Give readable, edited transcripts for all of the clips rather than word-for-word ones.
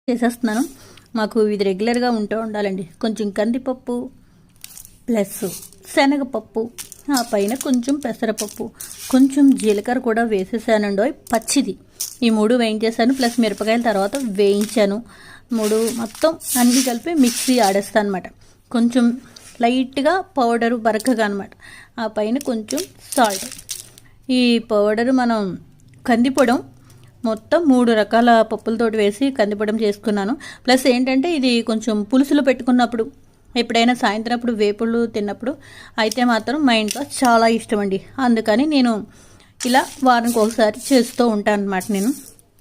చేసేస్తున్నాను. మాకు ఇది రెగ్యులర్గా ఉంటూ ఉండాలండి. కొంచెం కందిపప్పు ప్లస్ శనగపప్పు, ఆ పైన కొంచెం పెసరపప్పు, కొంచెం జీలకర్ర కూడా వేసేసానండి పచ్చిది. ఈ 3 వేయించేసాను, ప్లస్ మిరపకాయల తర్వాత వేయించాను. 3 మొత్తం అన్నీ కలిపి మిక్సీ ఆడేస్తాను అనమాట. కొంచెం లైట్గా పౌడరు బరకగా అనమాట. ఆ పైన కొంచెం సాల్ట్. ఈ పౌడరు మనం కందిపొడం మొత్తం 3 రకాల పప్పులతోటి వేసి కందిపొడం చేసుకున్నాను. ప్లస్ ఏంటంటే ఇది కొంచెం పులుసులో పెట్టుకున్నప్పుడు, ఎప్పుడైనా సాయంత్రం అప్పుడు వేపుళ్ళు తిన్నప్పుడు అయితే మాత్రం మా ఇంట్లో చాలా ఇష్టం అండి. అందుకని నేను ఇలా వారానికి ఒకసారి చేస్తూ ఉంటాను అనమాట. నేను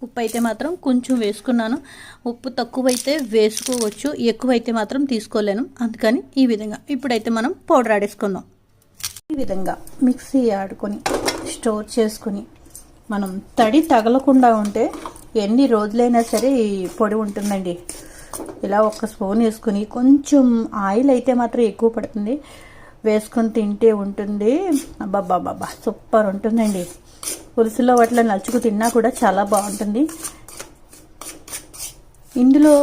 ఉప్పు అయితే మాత్రం కొంచెం వేసుకున్నాను. ఉప్పు తక్కువైతే వేసుకోవచ్చు, ఎక్కువైతే మాత్రం తీసుకోలేను. అందుకని ఈ విధంగా ఇప్పుడైతే మనం పౌడర్ ఆడేసుకుందాం. ఈ విధంగా మిక్సీ ఆడుకొని స్టోర్ చేసుకొని మనం తడి తగలకుండా ఉంటే ఎన్ని రోజులైనా సరే ఈ పొడి ఉంటుందండి. ఇలా 1 స్పూన్ వేసుకుని, కొంచెం ఆయిల్ అయితే మాత్రం ఎక్కువ పడుతుంది, వేసుకొని తింటే ఉంటుంది. అబ్బాబ్బాబ్బా సూపర్ ఉంటుందండి. పులుసులో వాటిలో నలుచుకు తిన్నా కూడా చాలా బాగుంటుంది. ఇందులో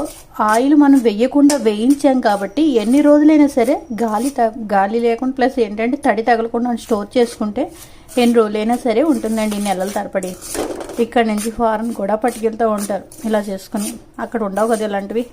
ఆయిల్ మనం వేయకుండా వేయించాం కాబట్టి ఎన్ని రోజులైనా సరే గాలి లేకుండా, ప్లస్ ఏంటంటే తడి తగలకుండా స్టోర్ చేసుకుంటే ఎన్ని రోజులైనా సరే ఉంటుందండి, నెలల తరబడి. ఇక్కడ నుంచి ఫారెన్ కూడా పట్టుకెళ్తూ ఉంటారు ఇలా చేసుకుని. అక్కడ ఉండవు కదా ఇలాంటివి.